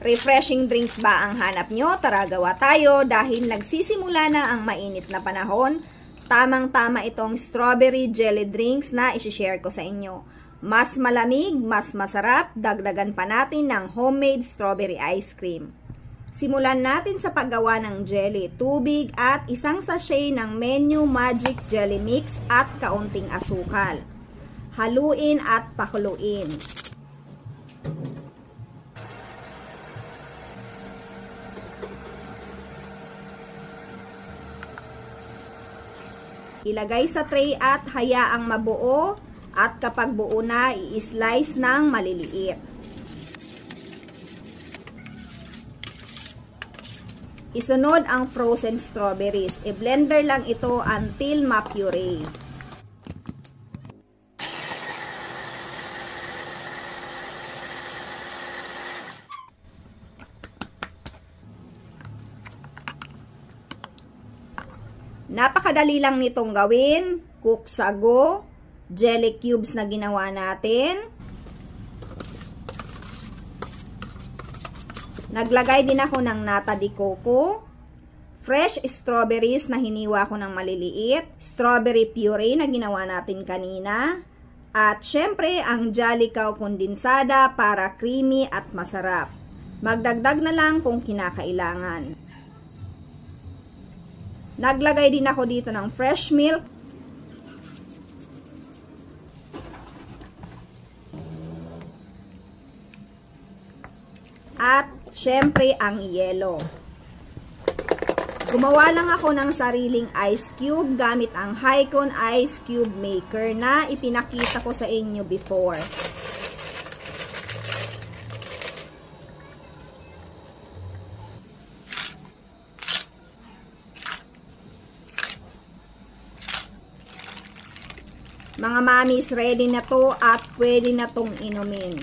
Refreshing drinks ba ang hanap nyo? Tara gawa tayo dahil nagsisimula na ang mainit na panahon. Tamang-tama itong strawberry jelly drinks na isi-share ko sa inyo. Mas malamig, mas masarap, dagdagan pa natin ng homemade strawberry ice cream. Simulan natin sa paggawa ng jelly, tubig at isang sachet ng Menu Magic Jelly Mix at kaunting asukal. Haluin at pakuluin. Ilagay sa tray at hayaang mabuo at kapag buo na, i-slice ng maliliit. Isunod ang frozen strawberries. I-blender lang ito until ma-puree. Napakadali lang nitong gawin. Cook sa go. Jelly cubes na ginawa natin. Naglagay din ako ng nata de coco. Fresh strawberries na hiniwa ko ng maliliit. Strawberry puree na ginawa natin kanina. At syempre ang Jolly-Cow kondensada para creamy at masarap. Magdagdag na lang kung kinakailangan. Naglagay din ako dito ng fresh milk. At syempre ang yelo. Gumawa lang ako ng sariling ice cube gamit ang Hycon Ice Cube Maker na ipinakita ko sa inyo before. Mga mamis, ready na to at pwede na tong inumin.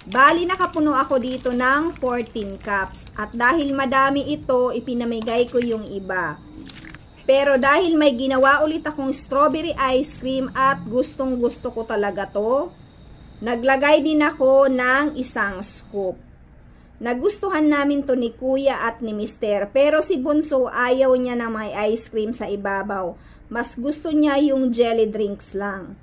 Bali, nakapuno ako dito ng 14 cups. At dahil madami ito, ipinamigay ko yung iba. Pero dahil may ginawa ulit akong strawberry ice cream at gustong gusto ko talaga to, naglagay din ako ng isang scoop. Nagustuhan namin to ni Kuya at ni Mister. Pero si Bunso ayaw niya na may ice cream sa ibabaw. Mas gusto niya yung jelly drinks lang.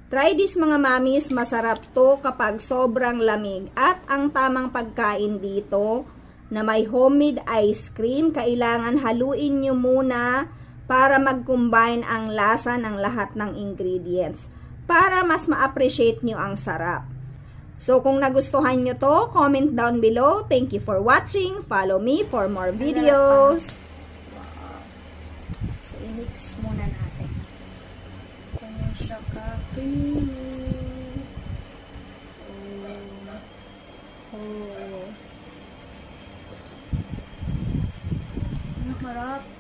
Try this mga mamis, masarap to kapag sobrang lamig. At ang tamang pagkain dito na may homemade ice cream, kailangan haluin nyo muna para mag-combine ang lasa ng lahat ng ingredients. Para mas ma-appreciate nyo ang sarap. So kung nagustuhan nyo to, comment down below. Thank you for watching. Follow me for more videos. I-mix muna natin. Kung siya ka-creamy. Oh. Ang harap.